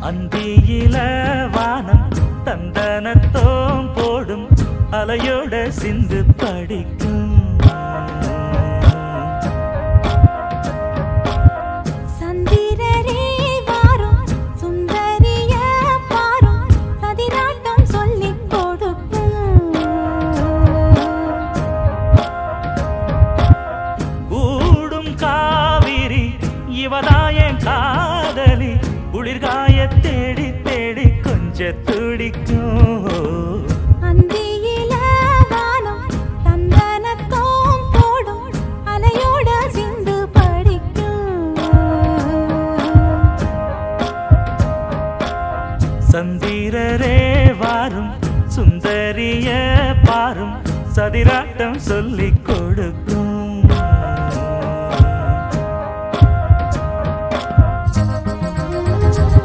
அந்தியில வானம் தந்தனத்தோம் போடும் அலையோட சிந்து படிக்கும் இவதாயன் காதலி குளிர்காய தேடி தேடி கொஞ்ச துடிக்கும் அந்தியில வானம் தந்தனத்தோம் போடும் அலையோட சிந்து படிக்கும் சந்திரரே வாரும் சுந்தரிய பாரும் சதிராட்டம் சொல்லிக் கொடுக்கும்